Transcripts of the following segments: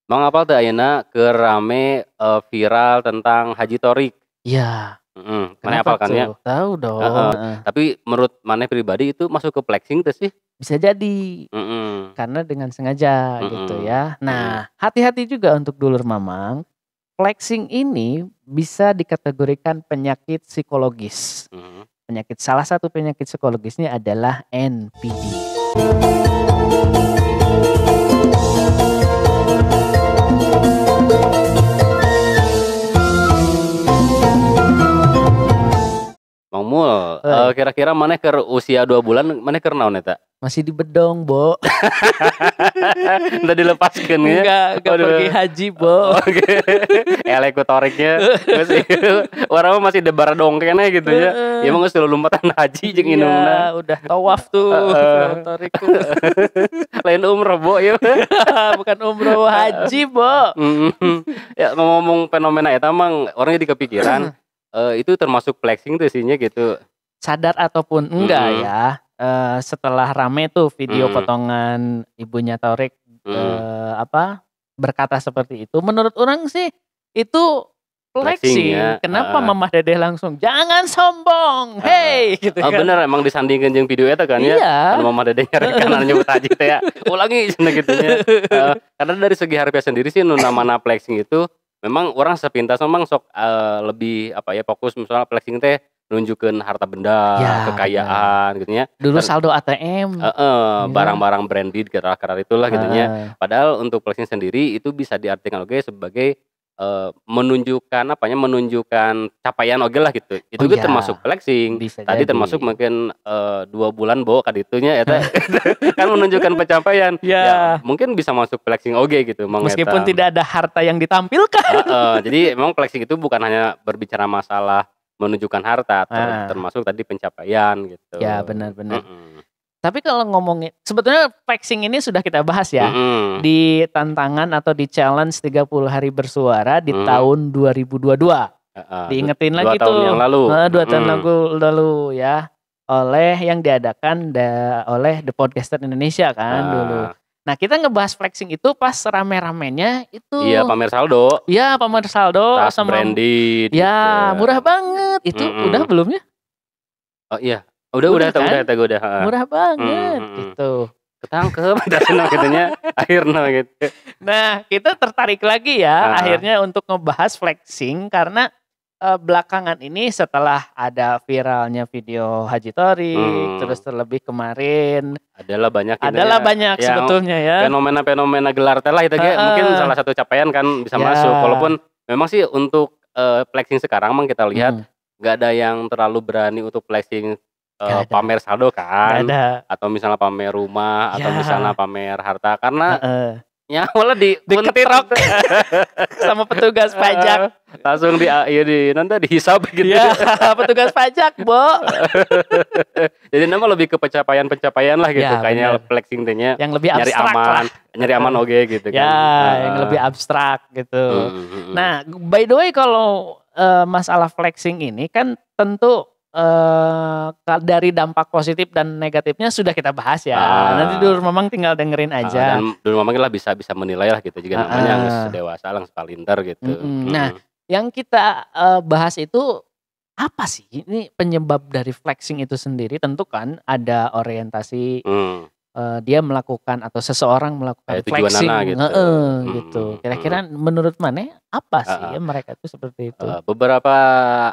Mang apal teu ayeuna keur rame, viral tentang Haji Thorik? Iya. Maneh Kenapa apal kan ya? tuh? Tahu dong, Heeh. heeh. Tapi menurut maneh pribadi itu masuk ke flexing teu sih? Bisa jadi, Mhm. karena dengan sengaja gitu Mhm. ya. Mhm. Nah, hati-hati juga untuk dulur mamang, flexing ini bisa dikategorikan penyakit psikologis. Mhm. Salah satu penyakit psikologisnya adalah NPD. Mang Mul, Heuh. kira-kira maneh keur usia 2 bulan maneh keur naon eta? Masih di bedong, Bo. Udah dilepaskeun ya? Enggak pergi haji, Bo. Oke. Elek ku toriknya geus urang mah masih debar dongkenna gitu ya. Ieu mah geus tilu lompatan haji jeung indungna. Iya, udah tawaf tuh Heeh. Torik tuh. Lain umroh, Bo, ieu mah. Bukan umroh, haji, Bo. Ya ngomong fenomena eta mang urang jadi kepikiran, itu termasuk flexing teu sih nya gitu? Sadar ataupun enggak ya, setelah rame tuh video Mhm. potongan ibunya Torik, Mhm. berkata seperti itu, menurut orang sih itu Flexing flexing. ya, Kenapa heeh. Mamah Dedeh langsung, "Jangan sombong, Heeh. hei!" gitu Oh kan. bener emang disandingkeun jeung video eta kan ya? Iya. Anu Mamah Dedeh nyarekan anu nyebut haji teh ya, "Ulangi," cenah gitu nya. Heeh, karena dari segi harfiah sendiri sih nu namana flexing itu memang urang sepintas memang sok, lebih apa ya, fokus misalnya flexing teh nunjukkeun harta benda, Ya, bener. kekayaan gitu nya. Dulu saldo ATM. Heeh, Ya. barang-barang branded kerar-kerar itulah gitu nya. Heeh. Padahal untuk flexing sendiri itu bisa diartikan oge sebagai, menunjukkan apa ya, menunjukkan capaian ogelah gitu. Itu Oh ge ya, termasuk flexing. bisa Tadi termasuk jadi. mungkin, 2 bulan Bo ka ditu nya eta kan menunjukkan pencapaian. Ya Ya. mungkin bisa masuk flexing oge gitu Mang Meskipun eta. tidak ada harta yang ditampilkan. Heeh, jadi emang flexing itu bukan hanya berbicara masalah menunjukkan harta, Heeh. termasuk tadi pencapaian gitu. Ya, benar. Mhm. Tapi kalau ngomongin sebetulnya flexing ini sudah kita bahas ya, Mhm. di tantangan atau di challenge 30 hari bersuara di Mhm. tahun 2022. Heeh, Diingetin 2 lagi tahun yang tuh, lalu. 2 tahun Mhm. lalu ya, oleh yang diadakan oleh The Podcaster Indonesia kan dulu. Heeh. Nah, kita ngebahas flexing itu pas rame-ramenya itu Iya, pamer saldo. ya pamer saldo Tas sama branded gitu. ya murah banget. Itu udah Mhm. belum ya? Oh iya, udah Udah kan? eta ge udah, heeh. Murah banget gitu. Ketangkep eta cenah kitu nya, akhirna gitu. Nah, kita tertarik lagi ya Heeh. akhirnya untuk ngebahas flexing karena, belakangan ini setelah ada viralnya video Haji Thorik, terus terlebih kemarin Adalah banyak gitu adalah ya, banyak yang sebetulnya ya. fenomena-fenomena gelar teh lah itu ge mungkin Heeh. salah satu capaian kan bisa Ya. masuk. Walaupun memang sih untuk, flexing sekarang mah kita lihat nggak ada yang terlalu berani untuk flexing, Nggak ada. pamer saldo Nggak kan, ada. atau misalnya pamer rumah, atau Ya. misalnya pamer harta karena Heeh. nya malah dikuntit Diketrok sama petugas pajak. langsung ieu di naon teh dihisab gitu. Ya, petugas pajak, Bo. Jadi nama lebih ke pencapaian-pencapaian lah gitu, Ya, kayaknya bener. flexing teh nya Yang lebih nyari abstrak aman, lah. nyari aman oge gitu kan. Ya, yang Heeh. lebih abstrak gitu. Mhm. Nah, by the way kalau, masalah flexing ini kan tentu, dari dampak positif dan negatifnya sudah kita bahas ya. Nanti dulur mamang tinggal dengerin aja. Dan dulur mamang lah bisa menilai lah gitu juga namanya geus dewasa lang sapalinter gitu. Nah, yang kita, bahas itu apa sih ini penyebab dari flexing itu sendiri? Tentu kan ada orientasi, dia melakukan atau seseorang melakukan flexing, tujuanana gitu. gitu. Kira-kira menurut maneh apa sih ya mereka itu seperti itu? Beberapa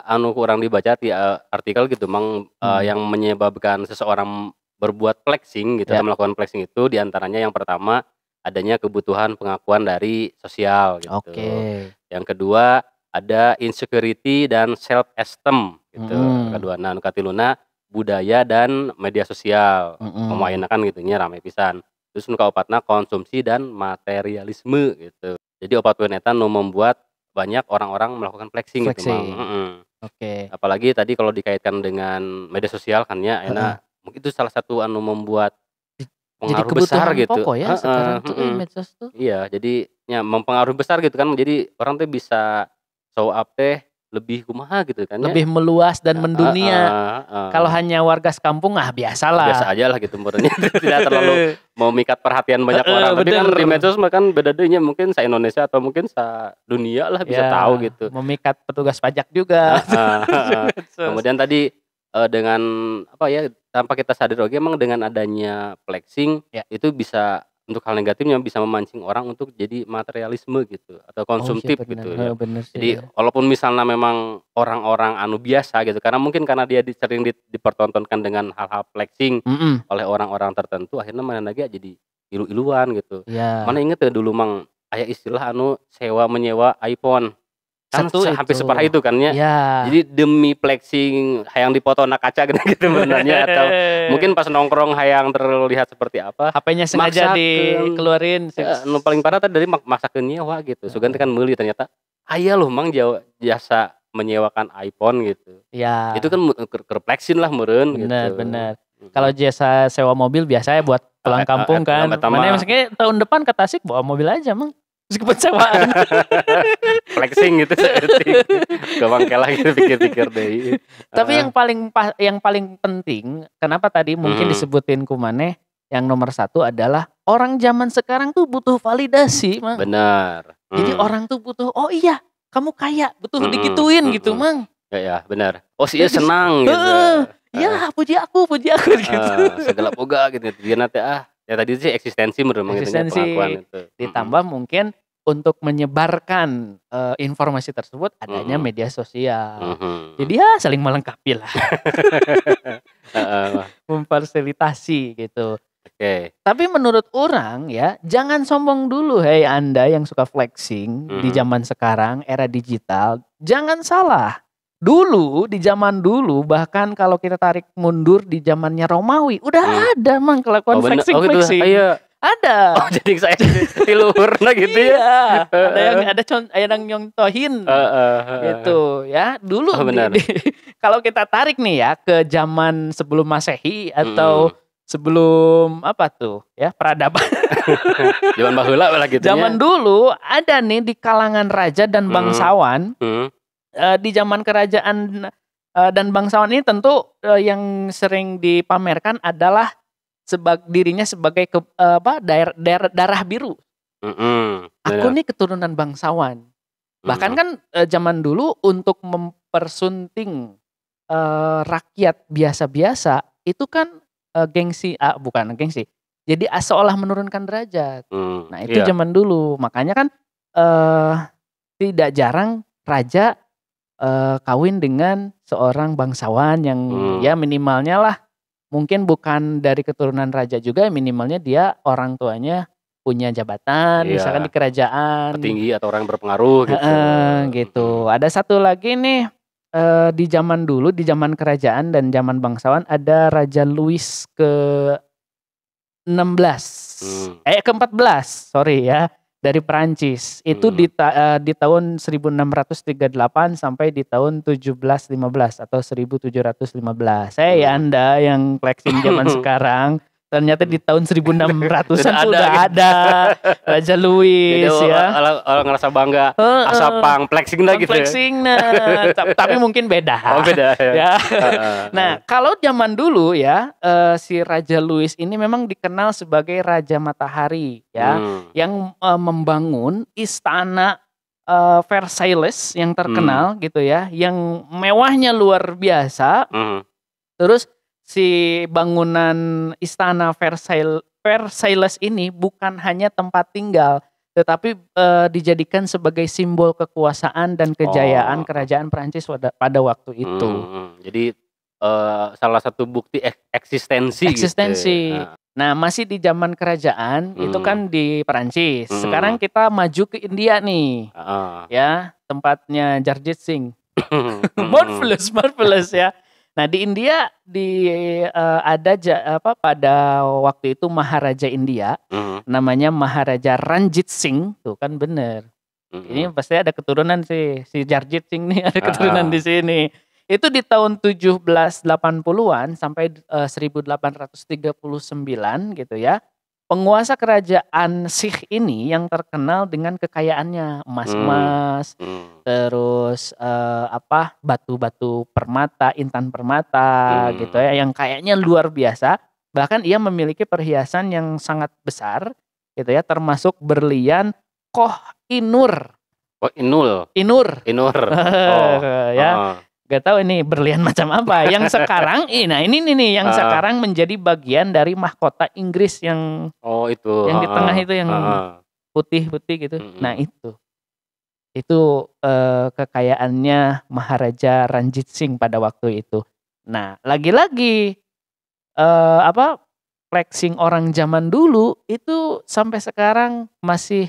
anu kurang dibaca di artikel gitu Mang, yang menyebabkan seseorang berbuat flexing gitu atau melakukan flexing itu diantaranya yang pertama adanya kebutuhan pengakuan dari sosial gitu. Oke. Yang kedua ada insecurity dan self esteem gitu. Kaduana anu katiluna budaya dan media sosial. Memaenakan gitu nya rame pisan. Terus nu kaopatna konsumsi dan materialisme gitu. Jadi opatun eta nu membuat banyak orang-orang melakukan flexing gitu Mang. Oke. Apalagi tadi kalau dikaitkan dengan media sosial kan ya ayeuna mungkin itu salah satu anu membuat Jadi pengaruh besar kebutuhan gitu. pokok ya sekarang tuh medsos tuh. Iya, jadi nya mempengaruhi besar gitu kan. Jadi orang tuh bisa show up teh lebih kumaha gitu kan ya. Lebih meluas dan mendunia. Kalau hanya warga sekampung biasalah. Biasa aja lah gitu menurutnya. Tidak terlalu memikat perhatian banyak orang. Tapi kan di medsos kan beda dehnya, mungkin se-Indonesia atau mungkin se-dunia lah bisa tahu gitu. Memikat petugas pajak juga. Kemudian tadi dengan apa ya, tanpa kita sadar lagi emang dengan adanya flexing itu bisa untuk hal negatifnya bisa memancing orang untuk jadi materialisme gitu atau konsumtif gitu ya. Jadi walaupun misalnya memang orang-orang biasa gitu, karena mungkin karena dia sering dipertontonkan dengan hal-hal flexing oleh orang-orang tertentu, akhirnya mana lagi jadi ilu-iluan gitu. Mana inget ya dulu mang aya istilah sewa menyewa iPhone. Kan hampir separah itu kan ya. Jadi demi flexing hayang dipoto na kaca gitu sebenarnya, atau mungkin pas nongkrong hayang terlihat seperti apa, HP-nya sengaja dikeluarin. Nu paling parah tadi dari maksakeun nyewa gitu. Sugan kan meuli ternyata aya loh mang jasa menyewakan iPhone gitu. Itu kan flexing lah meureun gitu. Bener. Kalau jasa sewa mobil biasanya buat pulang kampung kan. Mana maksudnya tahun depan ke Tasik bawa mobil aja mang. Meskipun sewaan. Flexing gitu seperti ke lah gitu, pikir-pikir deh. Tapi yang paling penting, kenapa tadi mungkin disebutin kumaneh, yang nomor 1 adalah orang zaman sekarang tuh butuh validasi, Mang. Benar. Jadi orang tuh butuh, oh iya kamu kaya, butuh digituin gitu, Mang. Ya benar. Oh sih senang gitu. Ya puji aku gitu. Segala boga gitu. Dia nanti ya tadi sih eksistensi menurut pengakuan itu. Ditambah mungkin untuk menyebarkan informasi tersebut adanya media sosial. Jadi saling melengkapi lah. Memfasilitasi gitu. Tapi menurut orang ya, jangan sombong dulu Anda yang suka flexing di zaman sekarang era digital. Jangan salah. Dulu di zaman dulu, bahkan kalau kita tarik mundur di zamannya Romawi, udah ada mang kelakuan flexing. Ada. Oh jadi saya tiluhurna gitu ya. Ada yang nyontohin gitu ya. Dulu kalau kita tarik nih ya ke zaman sebelum Masehi atau sebelum apa tuh ya, peradaban. Zaman baheula lah gitu. Zaman dulu ada nih di kalangan raja dan bangsawan. Di zaman kerajaan dan bangsawan ini tentu yang sering dipamerkan adalah dirinya sebagai darah biru. Aku nih keturunan bangsawan. Bahkan kan zaman dulu untuk mempersunting rakyat biasa-biasa itu kan gengsi, bukan gengsi. Jadi seolah menurunkan derajat. Nah itu zaman dulu. Makanya kan tidak jarang raja kawin dengan seorang bangsawan yang ya minimalnya lah mungkin bukan dari keturunan raja juga, minimalnya dia orang tuanya punya jabatan misalkan di kerajaan, petinggi atau orang berpengaruh gitu. Gitu. Ada satu lagi nih di zaman dulu, di zaman kerajaan dan zaman bangsawan ada Raja Louis ke-14 sorry ya, dari Perancis. Itu di tahun 1638 sampai di tahun 1715 atau 1715. Anda yang flexing zaman sekarang, ternyata di tahun 1600-an sudah ada Raja Louis. Jadi, ya. Orang ngerasa bangga, asapang flexing lah gitu. Flexing tapi mungkin beda. Oh beda ya. Nah kalau zaman dulu ya, si Raja Louis ini memang dikenal sebagai Raja Matahari ya, yang membangun istana Versailles yang terkenal gitu ya, yang mewahnya luar biasa. Terus si bangunan istana Versailles ini bukan hanya tempat tinggal, tetapi dijadikan sebagai simbol kekuasaan dan kejayaan kerajaan Perancis pada waktu itu. Jadi salah satu bukti eksistensi. Gitu. Nah masih di zaman kerajaan itu kan di Perancis. Sekarang kita maju ke India nih, ya tempatnya Jarjit Singh. Marvelous ya. Nah di India ada pada waktu itu Maharaja India, namanya Maharaja Ranjit Singh, tuh kan bener. Ini pasti ada keturunan si Jarjit Singh nih, ada keturunan di sini. Itu di tahun 1780-an sampai 1839 gitu ya. penguasa kerajaan Sikh ini yang terkenal dengan kekayaannya emas-emas, terus batu-batu permata, intan permata gitu ya, yang kayaknya luar biasa. Bahkan ia memiliki perhiasan yang sangat besar gitu ya, termasuk berlian Koh Inur. Oh, Inur. Oh, ya. Gak tahu ini berlian macam apa. Yang sekarang, nah ini nih yang sekarang menjadi bagian dari mahkota Inggris yang yang di tengah itu yang putih-putih gitu. Nah itu kekayaannya Maharaja Ranjit Singh pada waktu itu. Nah lagi-lagi flexing orang zaman dulu itu sampai sekarang masih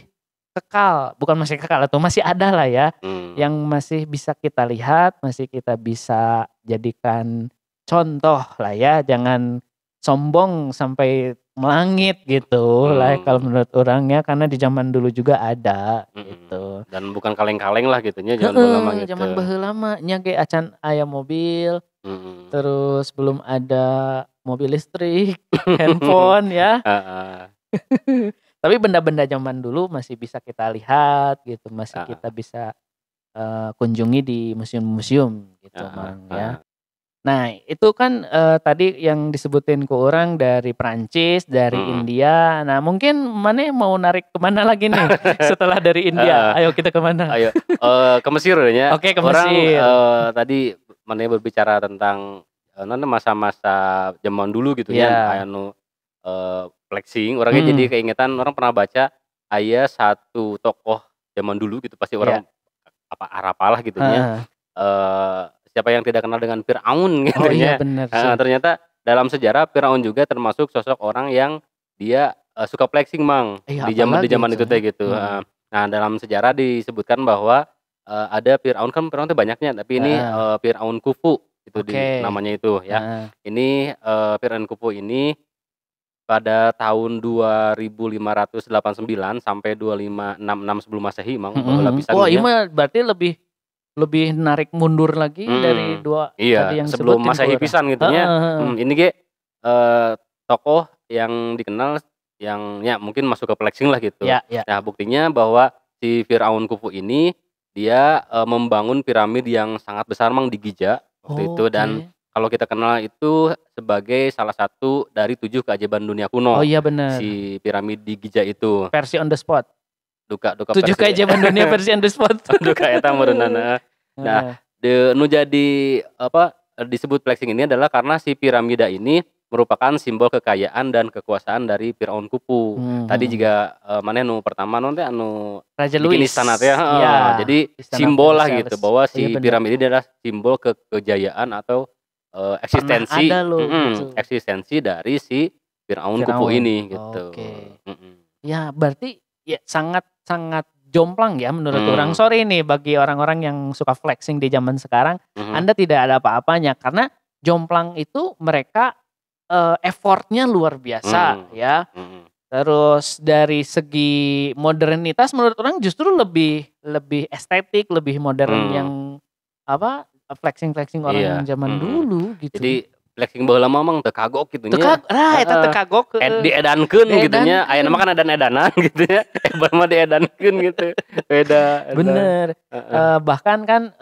kekal, bukan masih kekal atau masih ada lah ya, yang masih bisa kita lihat, masih kita bisa jadikan contoh lah ya, jangan sombong sampai melangit gitu lah kalau menurut orangnya, karena di zaman dulu juga ada gitu. Dan bukan kaleng-kaleng lah gitunya zaman baheula gitu. Zaman baheula mah nya ge acan aya mobil, terus belum ada mobil listrik, handphone ya. Tapi benda-benda zaman dulu masih bisa kita lihat gitu, masih kita bisa kunjungi di museum-museum gitu Mang ya. Nah itu kan tadi yang disebutin ke orang dari Prancis, dari India. Nah mungkin Mane mau narik kemana lagi nih setelah dari India? Ayo kita kemana? Ayo ke Mesir ya. Oke, ke Mesir. Tadi Mane berbicara tentang masa-masa zaman dulu gitu ya, anu flexing, orangnya jadi keingetan, orang pernah baca aya satu tokoh zaman dulu gitu, pasti orang apalah gitu nya. Siapa yang tidak kenal dengan Firaun gitu ya. Ternyata dalam sejarah Firaun juga termasuk sosok orang yang dia suka flexing Mang di zaman itu teh gitu. Nah, dalam sejarah disebutkan bahwa ada Firaun, kan Firaun itu banyaknya, tapi ini Firaun Khufu itu namanya itu ya. Ini Firaun Khufu ini pada tahun 2589 sampai 2566 sebelum Masehi Mang, baheula pisan. Wah, ini mah berarti lebih narik mundur lagi dari dua tadi yang sebelum sebutin Masehi pisan gitu nya. Ini ge tokoh yang dikenal yang ya mungkin masuk ke flexing lah gitu. Nah, buktinya bahwa si Firaun Khufu ini dia membangun piramid yang sangat besar Mang di Giza waktu itu, dan kalau kita kenal itu sebagai salah satu dari 7 keajaiban dunia kuno. Oh iya benar. Si piramid di Giza itu. Versi on the spot. Duka 7 keajaiban dunia versi on the spot. Duka eta meureunan. Nah, nu jadi disebut flexing ini adalah karena si piramida ini merupakan simbol kekayaan dan kekuasaan dari Firaun Khufu. Tadi juga Mane pertama teh anu Raja Louis istana teh jadi simbol lah gitu bahwa si piramida ini adalah simbol kejayaan atau eksistensi eksistensi dari si Firaun Khufu ini gitu. Ya berarti ya sangat jomplang ya menurut orang. Sorry nih bagi orang-orang yang suka flexing di zaman sekarang, Anda tidak ada apa-apanya karena jomplang itu mereka effortnya luar biasa ya. Terus dari segi modernitas menurut orang justru lebih estetik, lebih modern yang flexing orang zaman dulu gitu. Jadi flexing baheula mah teu kagok gitu nya. Eta teu kagok diedankeun gitu nya. Aya mah kan edan-edanan gitu ya. Eban mah diedankeun gitu. Beda. Bener. Bahkan kan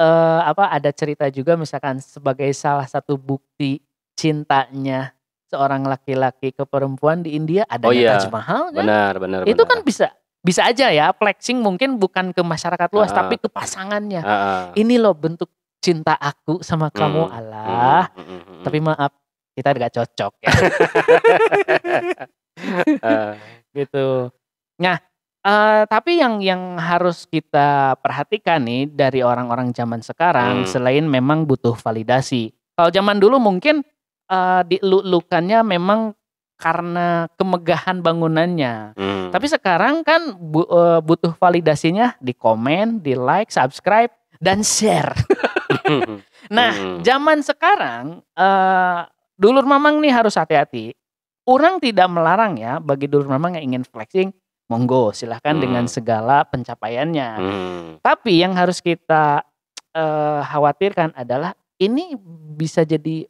ada cerita juga misalkan sebagai salah satu bukti cintanya seorang laki-laki ke perempuan di India adanya Taj Mahal kan. Benar. Itu kan bisa aja ya flexing, mungkin bukan ke masyarakat luas tapi ke pasangannya. Ini loh bentuk cinta aku sama kamu, alah. Tapi maaf, kita gak cocok ya. Gitu. Nah, tapi yang harus kita perhatikan nih dari orang-orang zaman sekarang, selain memang butuh validasi. Kalau zaman dulu mungkin dilulukannya memang karena kemegahan bangunannya. Tapi sekarang kan butuh validasinya di komen, di like, subscribe, dan share. Nah, zaman sekarang dulur mamang nih harus hati-hati. Orang tidak melarang ya bagi dulur mamang yang ingin flexing, monggo silahkan dengan segala pencapaiannya. Tapi yang harus kita khawatirkan adalah ini bisa jadi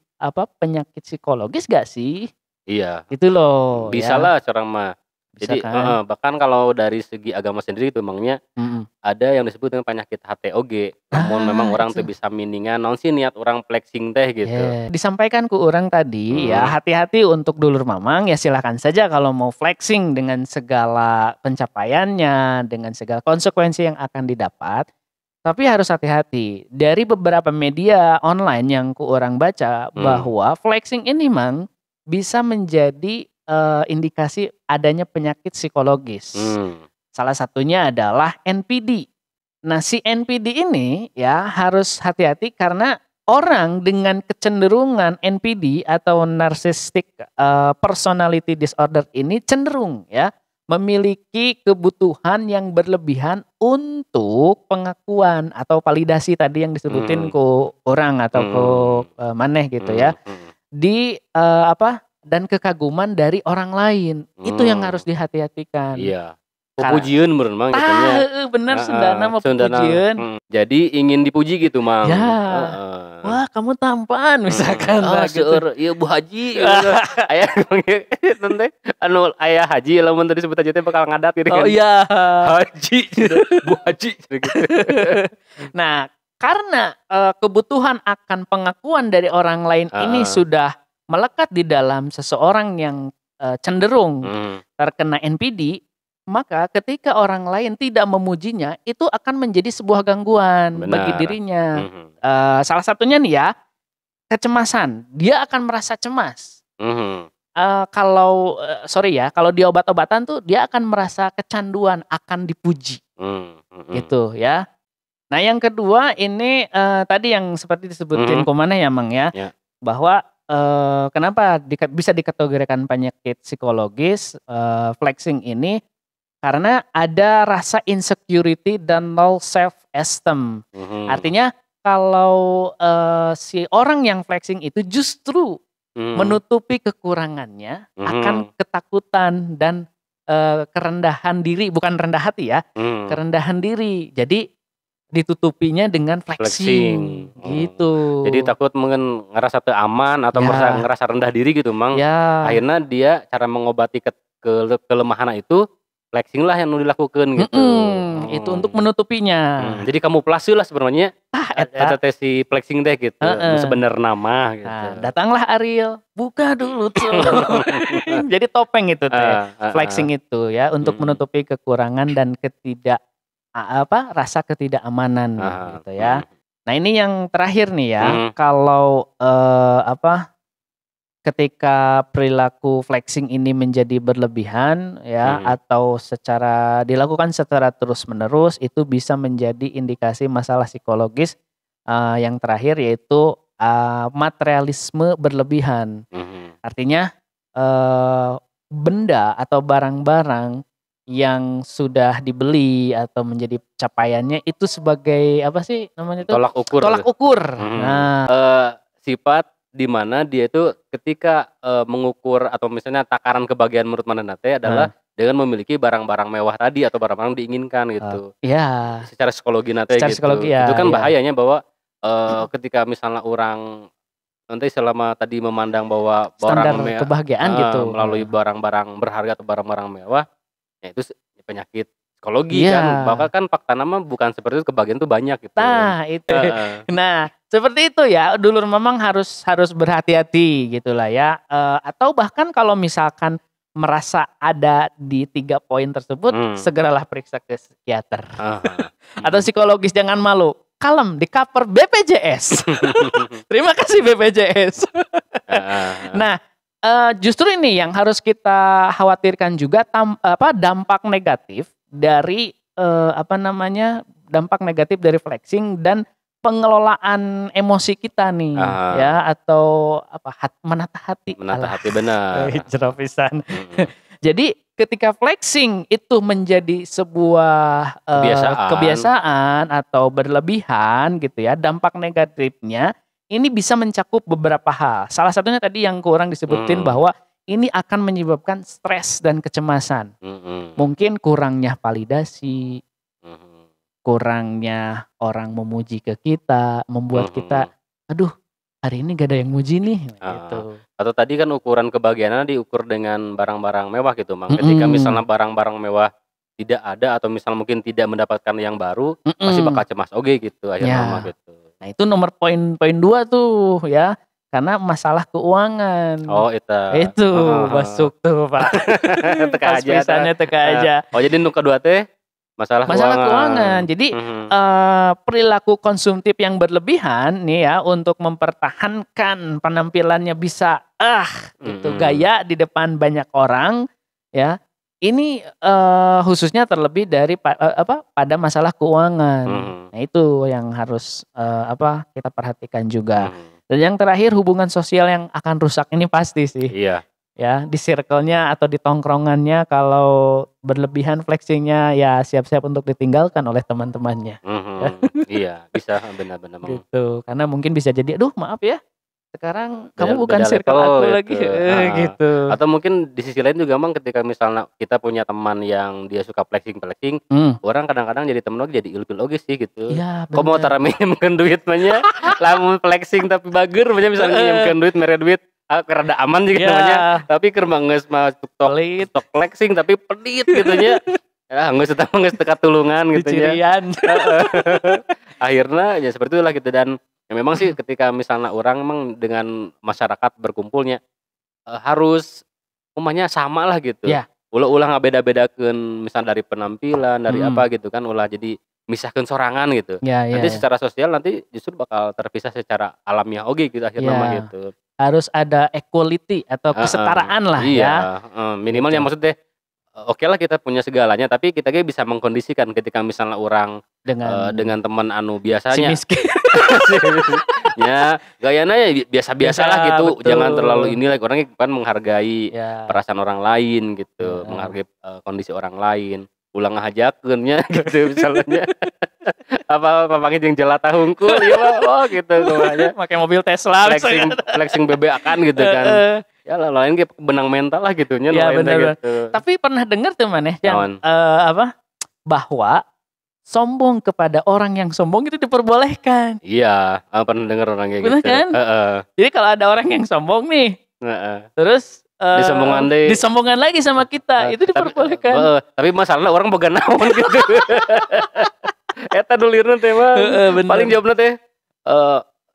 penyakit psikologis gak sih? Iya. Itu loh. Bisa lah corang mah. bisa Jadi kan? bahkan kalau dari segi agama sendiri itu emangnya Mhm. ada yang disebut dengan penyakit HTOG, lamun memang Ah, orang teu itu. bisa miningan naon sih niat orang flexing teh gitu. Disampaikan ke orang tadi ya, Mhm, hati-hati untuk dulur mamang, ya silahkan saja kalau mau flexing dengan segala pencapaiannya, dengan segala konsekuensi yang akan didapat, tapi harus hati-hati. Dari beberapa media online yang ku orang baca mmm, bahwa flexing ini Mang, bisa menjadi, indikasi adanya penyakit psikologis. mmm, Salah satunya adalah NPD. Nah, si NPD ini ya harus hati-hati karena orang dengan kecenderungan NPD atau narcissistic personality disorder ini cenderung ya memiliki kebutuhan yang berlebihan untuk pengakuan atau validasi tadi yang disebutin mhm, ku orang atau ku mhm, maneh gitu ya mhm, di apa dan kekaguman dari orang lain. Itu yang harus dihati-hatikan. iya. Ka Pupujian meureun Mang Tah, gitunya, heeh, bener heeh, Sundana mah Sundana pupujieun. jadi ingin dipuji gitu Ya, Mang, heeh. "Wah kamu tampan," misalkan, "Ah, nah gitu. seueur ieu Bu Haji," aya kitu teh, anu aya haji lamun teu disebut haji teh bakal ngadat gitu Oh kan, iya. "Haji," cenah, "Bu Haji," cenah gitu. Nah, karena, kebutuhan akan pengakuan dari orang lain ini Heeh, sudah melekat di dalam seseorang yang, cenderung mhm, terkena NPD, maka ketika orang lain tidak memujinya, itu akan menjadi sebuah gangguan bagi benar, dirinya. mhm, Salah satunya nih ya, kecemasan. Dia akan merasa cemas. mhm, Kalau, sorry ya, kalau di obat-obatan tuh dia akan merasa kecanduan akan dipuji, mhm, gitu ya. Nah yang kedua ini, tadi yang seperti disebutin mhm, kumaneh ya, Mang, ya, ya, bahwa, kenapa bisa dikategorikan penyakit psikologis, flexing ini, karena ada rasa insecurity dan low self esteem. mhm, Artinya kalau, si orang yang flexing itu justru mhm, menutupi kekurangannya akan mhm, ketakutan dan, kerendahan diri, bukan rendah hati ya, mhm, kerendahan diri. Jadi ditutupinya dengan flexing, flexing, gitu. jadi takut mungkin ngerasa teu aman atau Ya, ngerasa rendah diri gitu Mang, ya, akhirnya dia cara mengobati kelemahanna itu flexing-lah yang nu dilakukeun gitu, itu untuk menutupinya. jadi kamuflase lah sebenarnya, Tah eta eta, teh si flexing teh gitu, nu heeh. sebenarnya mah gitu. Nah, datanglah Ariel, "Buka dulu tuh." Jadi topeng itu teh, Heeh, flexing itu ya, untuk mhm, menutupi kekurangan dan rasa ketidakamanan heeh, gitu ya. mhm, Nah ini yang terakhir nih ya, mhm, kalau, ketika perilaku flexing ini menjadi berlebihan ya, mhm, atau dilakukan secara terus-menerus, itu bisa menjadi indikasi masalah psikologis, yang terakhir yaitu, materialisme berlebihan. mhm, Artinya, benda atau barang-barang yang sudah dibeli atau menjadi capaiannya itu sebagai apa sih namanya itu, tolak ukur tolak tuh, ukur. mhm, Nah, sifat di mana dia itu ketika, mengukur atau misalnya takaran kebahagiaan menurut manehna teh adalah heeh, dengan memiliki barang-barang mewah tadi atau barang-barang diinginkan eee, gitu, iya, secara psikologina teh secara psikologi gitu. ya, Itu kan ya. bahayanya bahwa, ketika misalnya orang nanti selama tadi memandang bahwa Standar barang kebahagiaan gitu, melalui barang-barang berharga atau barang-barang mewah, ya itu penyakit psikologi iya. kan, bahkan kan faktana mah bukan seperti itu, kebahagiaan tuh banyak gitu kan. Nah itu. Heeh, Nah, seperti itu ya, dulur memang harus harus berhati-hati gitulah ya, atau bahkan kalau misalkan merasa ada di 3 poin tersebut, mmm, segeralah periksa ke psikiater heeh, atau mhm. psikologis, jangan malu, kalem di-cover BPJS. Terima kasih BPJS. Heeh, heeh, Nah, justru ini yang harus kita khawatirkan juga dampak negatif dari, dampak negatif dari flexing dan pengelolaan emosi kita nih heeh, ya atau menatah hati, menatah alah, hati bener, jero pisan. mhm, Jadi ketika flexing itu menjadi sebuah, kebiasaan, kebiasaan atau berlebihan gitu ya, dampak negatifnya ini bisa mencakup beberapa hal. Salah satunya tadi yang kurang disebutin mhm, bahwa ini akan menyebabkan stres dan kecemasan. mhm, Mungkin kurangnya validasi, mhm, kurangnya orang memuji ke kita, membuat kita, mhm, "Aduh, hari ini gak ada yang muji nih, Heeh. gitu. Atau tadi kan ukuran kebahagiaannya diukur dengan barang-barang mewah gitu, Mang. Ketika misalnya barang-barang mewah tidak ada atau misal mungkin tidak mendapatkan yang baru, pasti bakal cemas oge gitu akhirnya mah Ya, gitu. nah itu nomor poin 2 tuh ya, karena masalah keuangan. Oh eta, Itu heeh heeh. masuk tuh, Pak. Teka Pas aja eta, pisannya teka aja. oh jadi nu kadua teh masalah Masalah keuangan. keuangan. Jadi, Mhm. perilaku konsumtif yang berlebihan nih ya untuk mempertahankan penampilannya bisa, gitu, gaya di depan banyak orang ya. Ini, khususnya terlebih dari pada masalah keuangan. Nah itu yang harus, kita perhatikan juga. Dan yang terakhir hubungan sosial yang akan rusak ini pasti sih. Iya. Ya, di circle-nya atau di tongkrongannya kalau berlebihan flexing-nya ya siap-siap untuk ditinggalkan oleh teman-temannya. Iya, bisa, benar-benar Mang. Gitu, karena mungkin bisa jadi, "Aduh maaf ya, sekarang kamu bukan Beda circle level aku lagi." gitu, heeh. Gitu. Atau mungkin di sisi lain juga Mang ketika misalnya kita punya teman yang dia suka flexing, orang kadang-kadang jadi temen oge jadi ilfil oge sih gitu. Iya Kok mau tara bener. minjemkeun duit mah nya, lamun flexing tapi bager mah nya misalnya minjemkeun duit mere duit, rada aman juga namanya, tapi keur mah geus mah Pelit. tok flexing tapi pelit gitu nya. Geus eta mah geus teu katulungan gitu nya. Dicirian. Akhirnya ya seperti itulah gitu dan ya memang sih ketika misalnya orang emang dengan masyarakat berkumpulnya harus umpamanya sama lah gitu. Ya. Ulah ngabeda-bedakeun misal dari penampilan, dari apa gitu kan, ulah jadi misahkeun sorangan gitu. Ya, ya, Nanti ya. secara sosial nanti justru bakal terpisah secara alamiah oge gitu akhirnya mah Ya. gitu. Harus ada equality atau Heeh. kesetaraan lah Iya, ya. minimal Gitu. yang maksudnya oke lah kita punya segalanya tapi kita ge bisa mengkondisikan ketika misalnya orang dengan teman anu si biasanya miskin. ya gayana ya biasa-biasa lah gitu, betul. jangan terlalu ini lah, orangnya kan menghargai Ya. perasaan orang lain gitu, menghargai kondisi orang lain, ulang ngahajakeun nya gitu misalnya. Apa papangi jeung jelata hungkul ieu mah oh gitu kumanya. Pakai mobil Tesla Flexing bebeakan gitu kan. Ya lain ge benang mental lah gitu nya Ya, lain teh bener. gitu. Tapi pernah dengar tuh maneh yang Naon? bahwa sombong kepada orang yang sombong itu diperbolehkan. Iya, pernah denger orang kayak Bener gitu. kan? Heeh. Jadi kalau ada orang yang sombong nih, Heeh. terus Disombongan deui. disombongan lagi sama kita, itu diperbolehkan. Tapi masalahnya orang boga naon gitu. Eta dulirna teh mah. Bener. Paling jawabna teh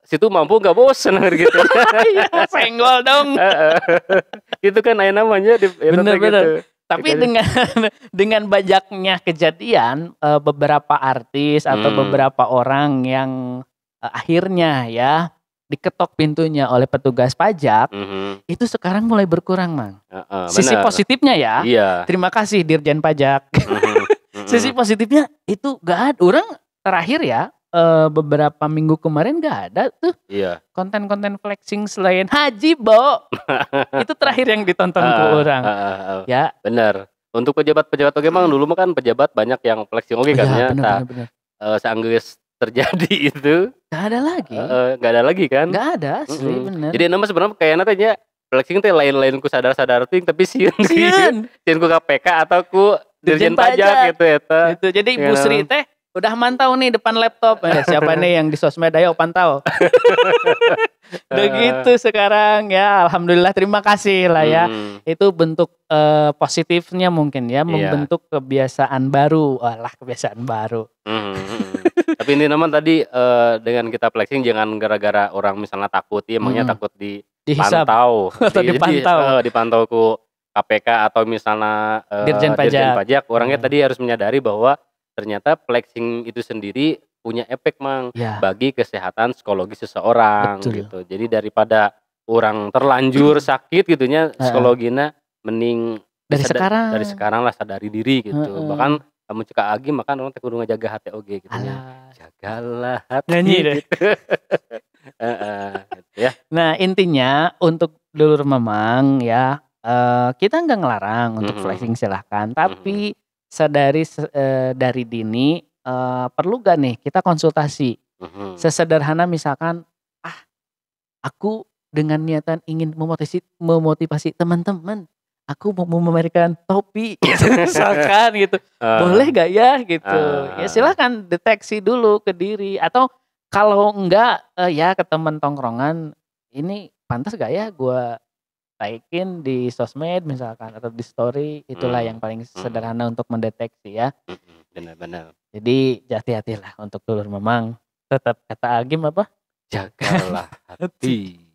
situ mampu enggak bosen gitu. Iya, senggol dong. Itu kan aya namanya di eta teh Bener. gitu. Tapi dengan banyak kejadian beberapa artis atau beberapa orang yang akhirnya ya diketok pintunya oleh petugas pajak, itu sekarang mulai berkurang, Mang. Sisi Bener. positifnya ya. Iya. Terima kasih Dirjen Pajak. Sisi positifnya itu gak ada. Orang terakhir ya beberapa minggu kemarin gak ada tuh Iya. konten-konten flexing selain haji, Bo. Itu terakhir yang ditonton ke orang. Ya. Bener. Untuk pejabat-pejabat oge Mang dulu mah kan pejabat banyak yang flexing oge kan ya. Bener. Saanggeus terjadi itu Gak ada lagi. Gak ada lagi kan? Gak ada asli bener. Jadi nama sebenarnya kayaknya tanya flexing teh lain-lain ku sadar-sadar ting tapi sieun ku KPK atau ku Dirjen Pajak gitu eta. Gitu. Jadi Bu Sri teh udah mantau nih depan laptop. Siapa nih yang di sosmed ayo pantau. Udah gitu sekarang ya, alhamdulillah terima kasih lah ya. Itu bentuk positifnya mungkin ya, membentuk kebiasaan baru. Walah, kebiasaan baru. Tapi ini naman tadi dengan kita flexing jangan gara-gara orang misalnya takut, ya emangnya takut dipantau. Atau dipantau. Dipantau ku KPK atau misalnya Dirjen Pajak. Orangnya tadi harus menyadari bahwa ternyata flexing itu sendiri punya efek Mang bagi kesehatan psikologi seseorang. Betul. Gitu. Jadi daripada orang terlanjur sakit gitunya psikologinya mending dari sekarang lah sadari diri gitu. Bahkan kamu cek Agi makan orang teh kudu ngajaga hati oge gitu ya. Jagalah hati. Nyanyi deh. Gitu. Ya. Nah, intinya untuk dulur memang ya kita nggak ngelarang untuk flexing silahkan, tapi sadari dari dini perlu gak nih kita konsultasi. Sesederhana misalkan aku dengan niatan ingin memotivasi teman-teman, aku mau memberikan topi misalkan gitu. Boleh gak ya gitu. Ya silahkan deteksi dulu ke diri, atau kalau enggak ya ke teman tongkrongan ini pantas gak ya gue taikin di sosmed misalkan atau di story, itulah yang paling sederhana untuk mendeteksi ya. Benar-benar. Jadi hati-hatilah untuk dulur memang. Tetap kata Agim apa? Jagalah hati.